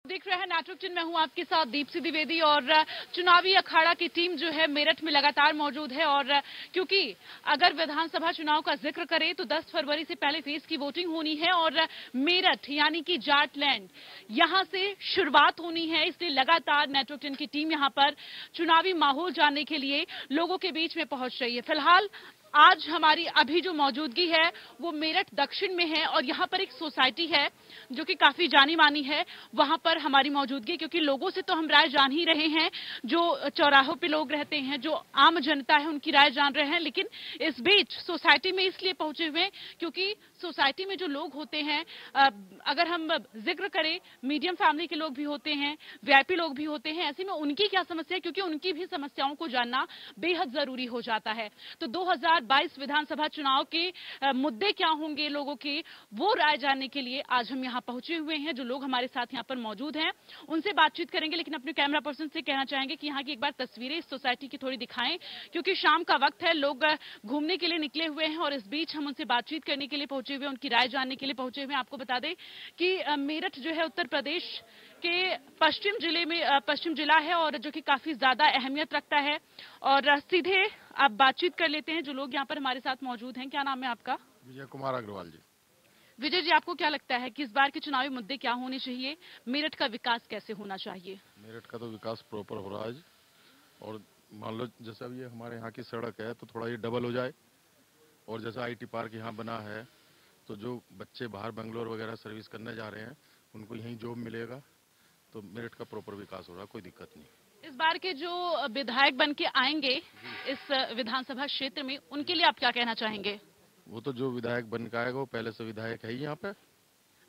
देख रहे हैं नेटवर्क 10 में हूं आपके साथ दीप्ति द्विवेदी और चुनावी अखाड़ा की टीम जो है मेरठ में लगातार मौजूद है। और क्योंकि अगर विधानसभा चुनाव का जिक्र करें तो 10 फरवरी से पहले फेज की वोटिंग होनी है और मेरठ यानी कि जाटलैंड यहां से शुरुआत होनी है, इसलिए लगातार नेटवर्क 10 की टीम यहां पर चुनावी माहौल जानने के लिए लोगों के बीच में पहुंच रही है। फिलहाल आज हमारी अभी जो मौजूदगी है वो मेरठ दक्षिण में है और यहाँ पर एक सोसाइटी है जो कि काफी जानी मानी है, वहां पर हमारी मौजूदगी, क्योंकि लोगों से तो हम राय जान ही रहे हैं, जो चौराहों पे लोग रहते हैं, जो आम जनता है उनकी राय जान रहे हैं। लेकिन इस बीच सोसाइटी में इसलिए पहुंचे हुए हैं क्योंकि सोसाइटी में जो लोग होते हैं, अगर हम जिक्र करें, मीडियम फैमिली के लोग भी होते हैं, वीआईपी लोग भी होते हैं, ऐसे में उनकी क्या समस्या है, क्योंकि उनकी भी समस्याओं को जानना बेहद जरूरी हो जाता है। तो 2022 विधानसभा चुनाव के मुद्दे क्या होंगे लोगों के, वो राय जानने के लिए आज हम यहाँ पहुंचे हुए हैं। जो लोग हमारे साथ यहाँ पर मौजूद हैं उनसे बातचीत करेंगे, लेकिन अपने कैमरा पर्सन से कहना चाहेंगे कि यहाँ की एक बार तस्वीरें इस सोसाइटी की थोड़ी दिखाएं, क्योंकि शाम का वक्त है, लोग घूमने के लिए निकले हुए हैं और इस बीच हम उनसे बातचीत करने के लिए पहुंचे हुए, उनकी राय जानने के लिए पहुंचे हुए। आपको बता दें कि मेरठ जो है उत्तर प्रदेश के पश्चिम जिला है और जो कि काफी ज्यादा अहमियत रखता है। और सीधे आप बातचीत कर लेते हैं जो लोग यहाँ पर हमारे साथ मौजूद हैं। क्या नाम है आपका? विजय कुमार अग्रवाल जी। विजय जी, आपको क्या लगता है कि इस बार के चुनावी मुद्दे क्या होने चाहिए, मेरठ का विकास कैसे होना चाहिए? मेरठ का तो विकास प्रॉपर हो रहा है जी। और मान लो जैसे अब ये हमारे यहाँ की सड़क है तो थोड़ा ये डबल हो जाए, और जैसा आईटी पार्क यहाँ बना है तो जो बच्चे बाहर बेंगलोर वगैरह सर्विस करने जा रहे हैं उनको यहीं जॉब मिलेगा, तो मेरठ का प्रॉपर विकास हो रहा है, कोई दिक्कत नहीं। इस बार के जो विधायक बन के आएंगे इस विधानसभा क्षेत्र में, उनके लिए आप क्या कहना चाहेंगे? वो तो जो विधायक बन के आएगा वो पहले से विधायक है ही यहाँ पे।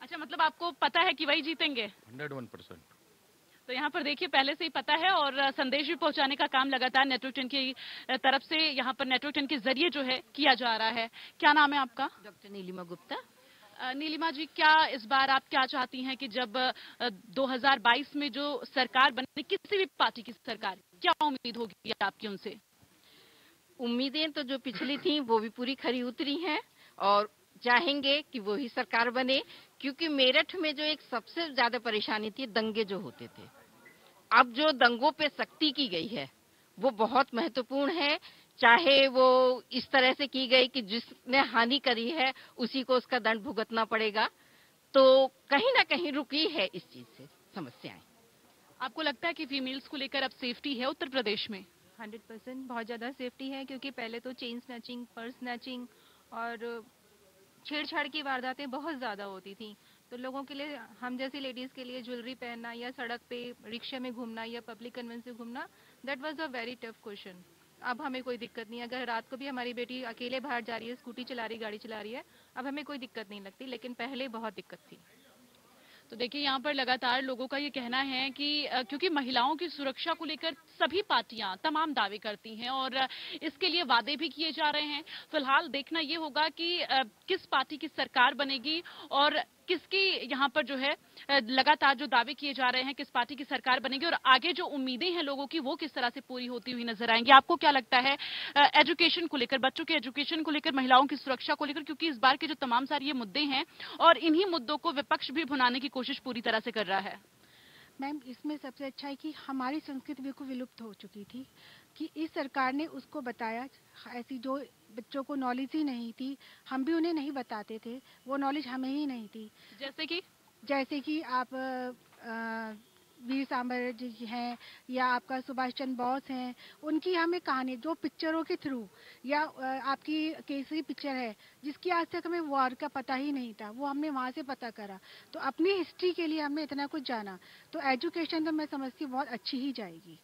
अच्छा, मतलब आपको पता है कि वही जीतेंगे? 101%। तो यहाँ पर देखिए पहले से ही पता है और संदेश भी पहुंचाने का काम लगातार नेटवर्क 10 की तरफ से यहाँ पर नेटवर्क 10 के जरिए जो है किया जा रहा है। क्या नाम है आपका? डॉक्टर नीलिमा गुप्ता। नीलिमा जी, क्या इस बार आप क्या चाहती हैं कि जब 2022 में जो सरकार बने, किसी भी पार्टी की सरकार, क्या उम्मीद होगी आपकी उनसे? उम्मीदें तो जो पिछली थी वो भी पूरी खरी उतरी हैं और चाहेंगे कि वो ही सरकार बने, क्योंकि मेरठ में जो एक सबसे ज्यादा परेशानी थी, दंगे जो होते थे, अब जो दंगों पे सख्ती की गई है वो बहुत महत्वपूर्ण है। चाहे वो इस तरह से की गई कि जिसने हानि करी है उसी को उसका दंड भुगतना पड़ेगा, तो कहीं ना कहीं रुकी है इस चीज से समस्याएं। आपको लगता है कि फीमेल्स को लेकर अब सेफ्टी है उत्तर प्रदेश में? 100% बहुत ज़्यादा सेफ्टी है, क्योंकि पहले तो चेन स्नैचिंग, पर्स स्नैचिंग और छेड़छाड़ की वारदातें बहुत ज़्यादा होती थी। तो लोगों के लिए, हम जैसी लेडीज़ के लिए ज्वेलरी पहनना या सड़क पे रिक्शे में घूमना या पब्लिक कन्वेंस से घूमना, that was a very tough question. अब हमें कोई दिक्कत नहीं है। अगर रात को भी हमारी बेटी अकेले बाहर जा रही है, स्कूटी चला रही, गाड़ी चला रही है, अब हमें कोई दिक्कत नहीं लगती, लेकिन पहले बहुत दिक्कत थी। तो देखिए यहाँ पर लगातार लोगों का ये कहना है कि क्योंकि महिलाओं की सुरक्षा को लेकर सभी पार्टियां तमाम दावे करती हैं और इसके लिए वादे भी किए जा रहे हैं। फिलहाल देखना ये होगा कि किस पार्टी की सरकार बनेगी और किसकी यहाँ पर जो है लगातार जो दावे किए जा रहे हैं, किस पार्टी की सरकार बनेगी और आगे जो उम्मीदें हैं लोगों की वो किस तरह से पूरी होती हुई नजर आएंगी। आपको क्या लगता है एजुकेशन को लेकर, बच्चों के एजुकेशन को लेकर, महिलाओं की सुरक्षा को लेकर, क्योंकि इस बार के जो तमाम सारे ये मुद्दे हैं और इन्हीं मुद्दों को विपक्ष भी भुनाने की कोशिश पूरी तरह से कर रहा है? मैम, इसमें सबसे अच्छा है कि हमारी संस्कृति बिल्कुल विलुप्त हो चुकी थी, कि इस सरकार ने उसको बताया। ऐसी जो बच्चों को नॉलेज ही नहीं थी, हम भी उन्हें नहीं बताते थे, वो नॉलेज हमें ही नहीं थी। जैसे कि आप वीर सावरकर जी हैं या आपका सुभाष चंद्र बोस हैं, उनकी हमें कहानी जो पिक्चरों के थ्रू, या आपकी केसरी पिक्चर है जिसकी आज तक हमें वॉर का पता ही नहीं था, वो हमने वहाँ से पता करा। तो अपनी हिस्ट्री के लिए हमने इतना कुछ जाना, तो एजुकेशन तो मैं समझती हूँ बहुत अच्छी ही जाएगी।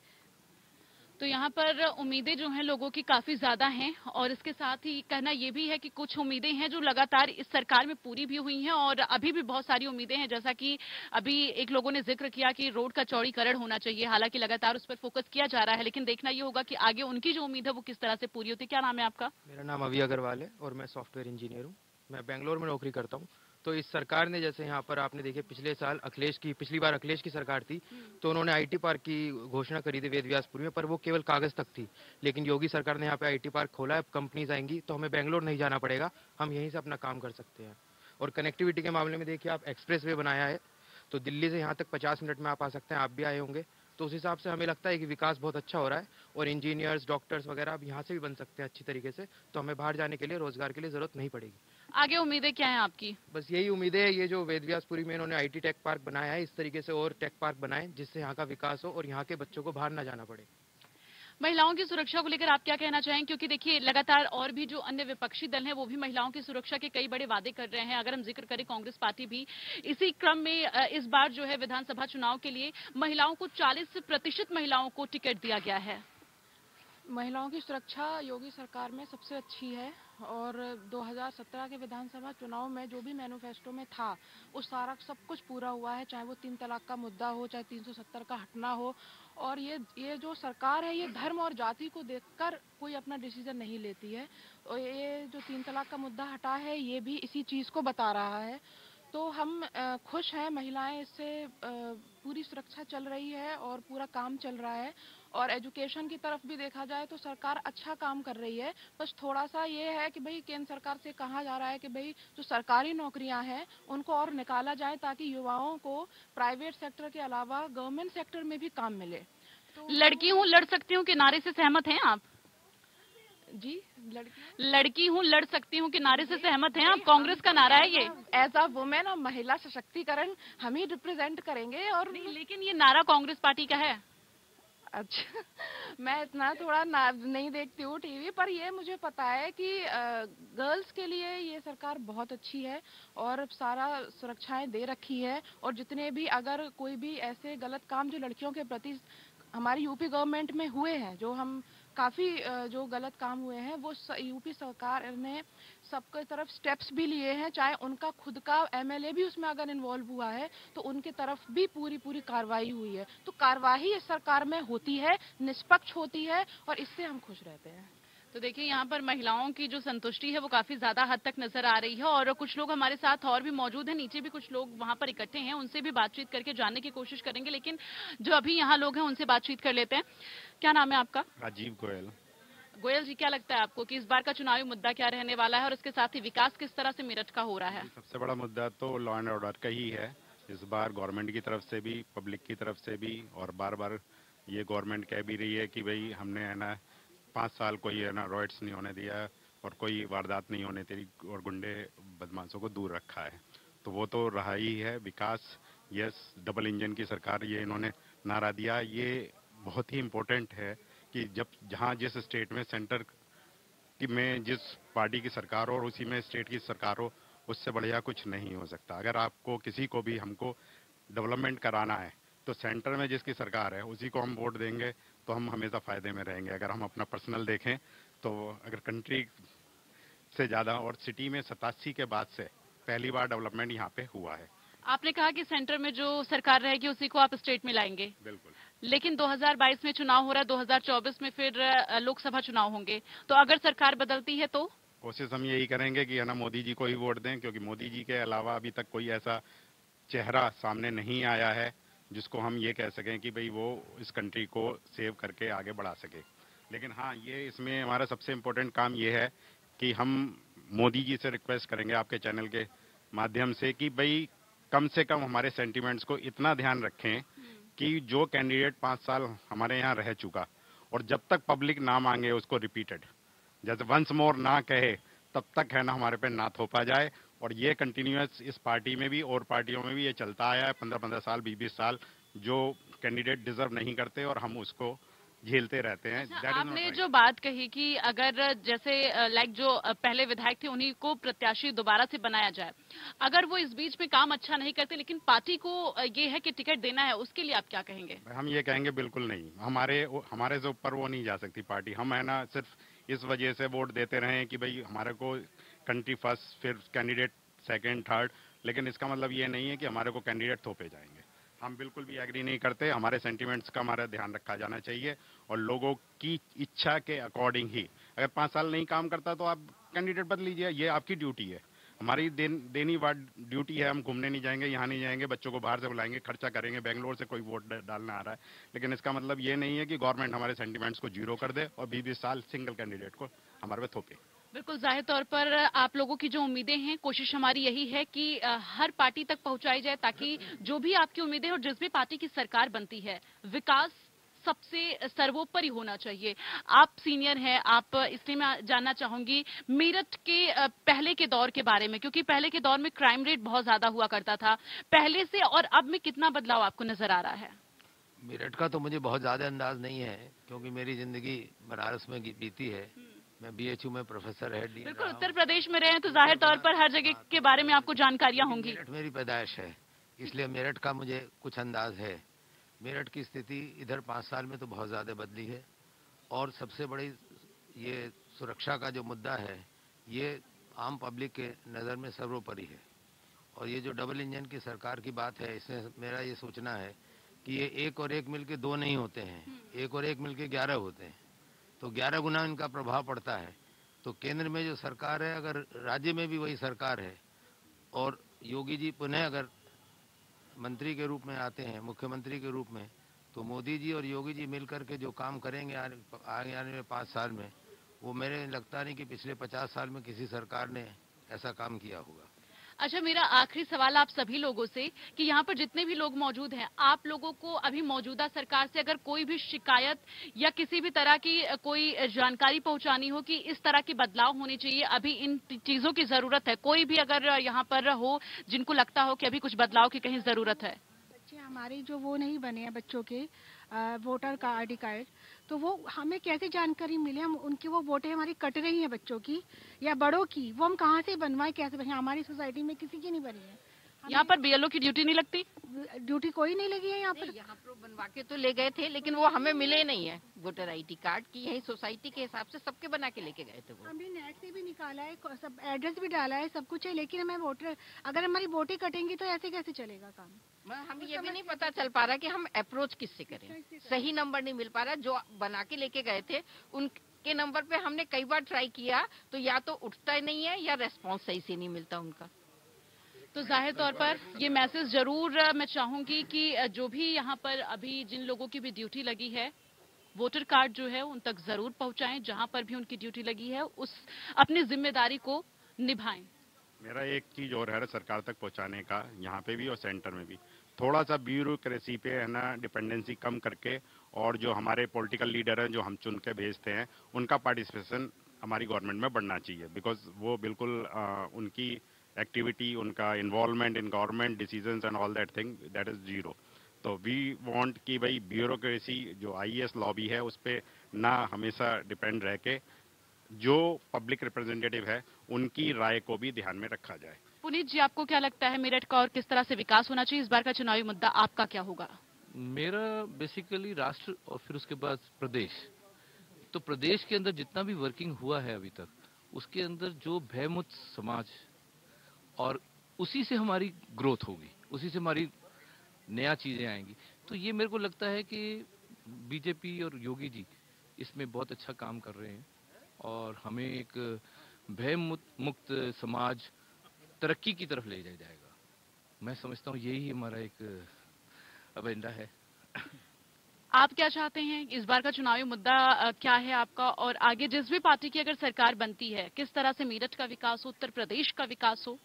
तो यहाँ पर उम्मीदें जो हैं लोगों की काफी ज्यादा हैं और इसके साथ ही कहना ये भी है कि कुछ उम्मीदें हैं जो लगातार इस सरकार में पूरी भी हुई हैं और अभी भी बहुत सारी उम्मीदें हैं। जैसा कि अभी एक लोगों ने जिक्र किया कि रोड का चौड़ीकरण होना चाहिए, हालांकि लगातार उस पर फोकस किया जा रहा है, लेकिन देखना ये होगा कि आगे उनकी जो उम्मीद है वो किस तरह से पूरी होती है। क्या नाम है आपका? मेरा नाम अभी अग्रवाल है और मैं सॉफ्टवेयर इंजीनियर हूँ। मैं बेंगलोर में नौकरी करता हूँ। तो इस सरकार ने, जैसे यहाँ पर आपने देखे, पिछली बार अखिलेश की सरकार थी तो उन्होंने आईटी पार्क की घोषणा करी थी वेदव्यासपुर में, पर वो केवल कागज तक थी। लेकिन योगी सरकार ने यहाँ पे आईटी पार्क खोला है, अब कंपनीज आएंगी तो हमें बेंगलोर नहीं जाना पड़ेगा, हम यहीं से अपना काम कर सकते हैं। और कनेक्टिविटी के मामले में देखिए, आप एक्सप्रेस वे बनाया है तो दिल्ली से यहाँ तक 50 मिनट में आप आ सकते हैं, आप भी आए होंगे। तो उस हिसाब से हमें लगता है कि विकास बहुत अच्छा हो रहा है और इंजीनियर्स, डॉक्टर्स वगैरह अब यहाँ से भी बन सकते हैं अच्छी तरीके से, तो हमें बाहर जाने के लिए, रोजगार के लिए जरूरत नहीं पड़ेगी। आगे उम्मीदें क्या हैं आपकी? बस यही उम्मीदें है, ये जो वेदव्यासपुरी में इन्होंने आईटी टेक पार्क बनाया है, इस तरीके से और टेक पार्क बनाएं जिससे यहाँ का विकास हो और यहाँ के बच्चों को बाहर ना जाना पड़े। महिलाओं की सुरक्षा को लेकर आप क्या कहना चाहेंगे? क्योंकि देखिए लगातार और भी जो अन्य विपक्षी दल हैं वो भी महिलाओं की सुरक्षा के कई बड़े वादे कर रहे हैं। अगर हम जिक्र करें, कांग्रेस पार्टी भी इसी क्रम में इस बार जो है विधानसभा चुनाव के लिए महिलाओं को 40% महिलाओं को टिकट दिया गया है। महिलाओं की सुरक्षा योगी सरकार में सबसे अच्छी है और 2017 के विधानसभा चुनाव में जो भी मैनिफेस्टो में था वो सारा सब कुछ पूरा हुआ है, चाहे वो 3 तलाक का मुद्दा हो, चाहे 370 का हटना हो। और ये जो सरकार है ये धर्म और जाति को देखकर कोई अपना डिसीजन नहीं लेती है। और ये जो 3 तलाक का मुद्दा हटा है ये भी इसी चीज़ को बता रहा है। तो हम खुश हैं, महिलाएं इससे पूरी सुरक्षा चल रही है और पूरा काम चल रहा है। और एजुकेशन की तरफ भी देखा जाए तो सरकार अच्छा काम कर रही है। बस थोड़ा सा ये है कि भाई केंद्र सरकार से कहा जा रहा है कि भाई जो सरकारी नौकरियां हैं उनको और निकाला जाए ताकि युवाओं को प्राइवेट सेक्टर के अलावा गवर्नमेंट सेक्टर में भी काम मिले। तो लड़की हूँ लड़ सकती हूँ के नारे से सहमत हैं आप? जी, लड़की हूँ लड़ सकती हूँ के नारे से सहमत हैं आप? कांग्रेस का नारा है ये। एज अ वुमेन और महिला सशक्तिकरण हम ही रिप्रेजेंट करेंगे। और लेकिन ये नारा कांग्रेस पार्टी का है। अच्छा, मैं इतना थोड़ा नहीं देखती हूँ टीवी पर, ये मुझे पता है कि गर्ल्स के लिए ये सरकार बहुत अच्छी है और सारा सुरक्षाएं दे रखी है। और जितने भी अगर कोई भी ऐसे गलत काम जो लड़कियों के प्रति हमारी यूपी गवर्नमेंट में हुए हैं, जो हम काफ़ी जो गलत काम हुए हैं वो यूपी सरकार ने सबके तरफ स्टेप्स भी लिए हैं। चाहे उनका खुद का एमएलए भी उसमें अगर इन्वॉल्व हुआ है तो उनके तरफ भी पूरी कार्रवाई हुई है। तो कार्रवाई इस सरकार में होती है, निष्पक्ष होती है और इससे हम खुश रहते हैं। तो देखिए यहाँ पर महिलाओं की जो संतुष्टि है वो काफी ज्यादा हद तक नजर आ रही है। और कुछ लोग हमारे साथ और भी मौजूद हैं, नीचे भी कुछ लोग वहां पर इकट्ठे हैं, उनसे भी बातचीत करके जानने की कोशिश करेंगे। लेकिन जो अभी यहाँ लोग हैं उनसे बातचीत कर लेते हैं। क्या नाम है आपका? राजीव गोयल। गोयल जी, क्या लगता है आपको कि इस बार का चुनावी मुद्दा क्या रहने वाला है और इसके साथ ही विकास किस तरह से मेरठ का हो रहा है? सबसे बड़ा मुद्दा तो लॉ एंड ऑर्डर का ही है। इस बार गवर्नमेंट की तरफ से भी, पब्लिक की तरफ से भी, और बार बार ये गवर्नमेंट कह भी रही है कि भाई हमने है ना 5 साल कोई है ना रॉयट्स नहीं होने दिया और कोई वारदात नहीं होने दी और गुंडे बदमाशों को दूर रखा है। तो वो तो रहा ही है। विकास, यस, डबल इंजन की सरकार, ये इन्होंने नारा दिया। ये बहुत ही इम्पोर्टेंट है कि जब जहाँ जिस स्टेट में सेंटर में जिस पार्टी की सरकार हो और उसी में स्टेट की सरकार हो, उससे बढ़िया कुछ नहीं हो सकता। अगर आपको किसी को भी हमको डेवलपमेंट कराना है तो सेंटर में जिसकी सरकार है उसी को हम वोट देंगे तो हम हमेशा फायदे में रहेंगे। अगर हम अपना पर्सनल देखें तो अगर कंट्री से ज़्यादा, और सिटी में 87 के बाद से पहली बार डेवलपमेंट यहाँ पे हुआ है। आपने कहा कि सेंटर में जो सरकार रहेगी उसी को आप स्टेट में लाएंगे। बिल्कुल। लेकिन 2022 में चुनाव हो रहा है, 2024 में फिर लोकसभा चुनाव होंगे, तो अगर सरकार बदलती है तो कोशिश हम यही करेंगे कि है ना मोदी जी को ही वोट दें, क्योंकि मोदी जी के अलावा अभी तक कोई ऐसा चेहरा सामने नहीं आया है जिसको हम ये कह सकें कि भाई वो इस कंट्री को सेव करके आगे बढ़ा सके। लेकिन हाँ, ये इसमें हमारा सबसे इम्पोर्टेंट काम ये है कि हम मोदी जी से रिक्वेस्ट करेंगे आपके चैनल के माध्यम से कि भाई कम से कम हमारे सेंटिमेंट्स को इतना ध्यान रखें कि जो कैंडिडेट 5 साल हमारे यहाँ रह चुका और जब तक पब्लिक ना मांगे उसको रिपीटेड, जैसे वंस मोर ना कहे, तब तक है ना हमारे पे ना थोपा जाए। और ये कंटिन्यूअस इस पार्टी में भी और पार्टियों में भी ये चलता आया है 15-15 साल, 20-20 साल। जो कैंडिडेट डिजर्व नहीं करते और हम उसको झेलते रहते हैं। अच्छा, आपने जो बात कही कि अगर जैसे लाइक जो पहले विधायक थे उन्हीं को प्रत्याशी दोबारा से बनाया जाए, अगर वो इस बीच में काम अच्छा नहीं करते लेकिन पार्टी को ये है कि टिकट देना है, उसके लिए आप क्या कहेंगे? हम ये कहेंगे बिल्कुल नहीं, हमारे से ऊपर वो नहीं जा सकती पार्टी। हम है ना सिर्फ इस वजह से वोट देते रहे कि भाई हमारे को कंट्री फर्स्ट, फिर कैंडिडेट सेकंड, थर्ड, लेकिन इसका मतलब ये नहीं है कि हमारे को कैंडिडेट थोपे जाएंगे। हम बिल्कुल भी एग्री नहीं करते। हमारे सेंटिमेंट्स का हमारा ध्यान रखा जाना चाहिए और लोगों की इच्छा के अकॉर्डिंग ही। अगर 5 साल नहीं काम करता तो आप कैंडिडेट बदल लीजिए, ये आपकी ड्यूटी है। हमारी देनी ड्यूटी है। हम घूमने नहीं जाएंगे, यहाँ नहीं जाएंगे, बच्चों को बाहर से बुलाएंगे, खर्चा करेंगे, बेंगलोर से कोई वोट डालना आ रहा है, लेकिन इसका मतलब ये नहीं है कि गवर्नमेंट हमारे सेंटिमेंट्स को जीरो कर दे और 20-20 साल सिंगल कैंडिडेट को हमारे पे थोपे। बिल्कुल, जाहिर तौर पर आप लोगों की जो उम्मीदें हैं, कोशिश हमारी यही है कि हर पार्टी तक पहुंचाई जाए, ताकि जो भी आपकी उम्मीदें और जिस भी पार्टी की सरकार बनती है, विकास सबसे सर्वोपरि होना चाहिए। आप सीनियर हैं, आप इसलिए मैं जानना चाहूंगी मेरठ के पहले के दौर के बारे में, क्योंकि पहले के दौर में क्राइम रेट बहुत ज्यादा हुआ करता था। पहले से और अब में कितना बदलाव आपको नजर आ रहा है? मेरठ का तो मुझे बहुत ज़्यादा अंदाज नहीं है, क्योंकि मेरी ज़िंदगी बनारस में बीती है। मैं बीएचयू में प्रोफेसर है, डीन बिल्कुल, रहा हूं। उत्तर प्रदेश में रहे हैं तो जाहिर तौर पर हर जगह के बारे में आपको जानकारियां होंगी। मेरठ मेरी पैदाइश है, इसलिए मेरठ का मुझे कुछ अंदाज है। मेरठ की स्थिति इधर 5 साल में तो बहुत ज़्यादा बदली है, और सबसे बड़ी ये सुरक्षा का जो मुद्दा है, ये आम पब्लिक के नज़र में सर्वोपरि है। और ये जो डबल इंजन की सरकार की बात है, इसमें मेरा ये सोचना है कि ये 1 और 1 मिलके 2 नहीं होते हैं, 1 और 1 मिलके 11 होते हैं, तो 11 गुना इनका प्रभाव पड़ता है। तो केंद्र में जो सरकार है, अगर राज्य में भी वही सरकार है और योगी जी पुनः अगर मंत्री के रूप में आते हैं, मुख्यमंत्री के रूप में, तो मोदी जी और योगी जी मिलकर के जो काम करेंगे आगे आने में 5 साल में, वो मेरे लगता नहीं कि पिछले 50 साल में किसी सरकार ने ऐसा काम किया होगा। अच्छा, मेरा आखिरी सवाल आप सभी लोगों से कि यहाँ पर जितने भी लोग मौजूद हैं, आप लोगों को अभी मौजूदा सरकार से अगर कोई भी शिकायत या किसी भी तरह की कोई जानकारी पहुंचानी हो कि इस तरह के बदलाव होने चाहिए, अभी इन चीजों की जरूरत है, कोई भी अगर यहाँ पर हो जिनको लगता हो कि अभी कुछ बदलाव की कहीं जरूरत है? बच्चे हमारे जो वो नहीं बने हैं, बच्चों के वोटर का आईडी कार्ड, तो वो हमें कैसे जानकारी मिले? हम उनकी वो वोटें हमारी कट रही हैं बच्चों की या बड़ों की, वो हम कहाँ से बनवाएं, कैसे बनवाएं? हमारी सोसाइटी में किसी की नहीं बनी है। यहाँ पर बीएलओ की ड्यूटी नहीं लगती? ड्यूटी कोई नहीं लगी है यहाँ पर। यहाँ पर बनवा के तो ले गए थे, लेकिन वो हमें मिले नहीं है वोटर आईडी कार्ड की। यही सोसाइटी के हिसाब से सबके बना के लेके गए थे वो। हमने नेट से भी निकाला है, सब एड्रेस भी डाला है, सब कुछ है, लेकिन हमें वोटर, अगर हमारी वोटें कटेंगी तो ऐसे कैसे चलेगा काम? हमें ये भी नहीं पता चल पा रहा कि हम अप्रोच किससे करें। सही नंबर नहीं मिल पा रहा। जो बना के लेके गए थे उनके नंबर पे हमने कई बार ट्राई किया, तो या तो उठता ही नहीं है या रेस्पॉन्स सही से नहीं मिलता उनका। तो जाहिर तौर पर ये मैसेज जरूर मैं चाहूंगी कि जो भी यहाँ पर अभी जिन लोगों की भी ड्यूटी लगी है, वोटर कार्ड जो है उन तक जरूर पहुंचाएं। जहां पर भी उनकी ड्यूटी लगी है, उस अपनी जिम्मेदारी को निभाएं। मेरा एक चीज और है सरकार तक पहुंचाने का, यहाँ पे भी और सेंटर में भी, थोड़ा सा ब्यूरोक्रेसी पे है ना डिपेंडेंसी कम करके, और जो हमारे पॉलिटिकल लीडर हैं जो हम चुन के भेजते हैं, उनका पार्टिसिपेशन हमारी गवर्नमेंट में बढ़ना चाहिए। बिकॉज वो बिल्कुल उनकी एक्टिविटी, उनका involvement in government decisions and all that thing, that is zero. तो वी वांट कि भाई ब्यूरोक्रेसी जो आईएएस लॉबी है उस पे ना हमेशा डिपेंड रह के जो पब्लिक रिप्रेजेंटेटिव है उनकी राय को भी ध्यान में रखा जाए। पुनीत जी, आपको क्या लगता है मेरठ का और किस तरह से विकास होना चाहिए? इस बार का चुनावी मुद्दा आपका क्या होगा? मेरा बेसिकली राष्ट्र और फिर उसके बाद प्रदेश। तो प्रदेश के अंदर जितना भी वर्किंग हुआ है अभी तक, उसके अंदर जो भयमुक्त समाज, और उसी से हमारी ग्रोथ होगी, उसी से हमारी नया चीजें आएंगी। तो ये मेरे को लगता है कि बीजेपी और योगी जी इसमें बहुत अच्छा काम कर रहे हैं, और हमें एक भय मुक्त समाज, तरक्की की तरफ ले जाया जाएगा। मैं समझता हूँ यही हमारा एक एजेंडा है। आप क्या चाहते हैं? इस बार का चुनावी मुद्दा क्या है आपका? और आगे जिस भी पार्टी की अगर सरकार बनती है, किस तरह से मेरठ का विकास हो, उत्तर प्रदेश का विकास हो?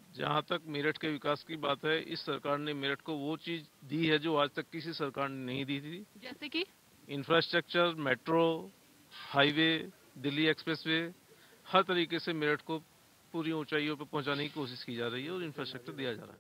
जहाँ तक मेरठ के विकास की बात है, इस सरकार ने मेरठ को वो चीज दी है जो आज तक किसी सरकार ने नहीं दी थी। जैसे कि infrastructure, metro, highway, Delhi expressway, हर तरीके से मेरठ को पूरी ऊंचाइयों पर पहुंचाने की कोशिश की जा रही है और इंफ्रास्ट्रक्चर दिया जा रहा है।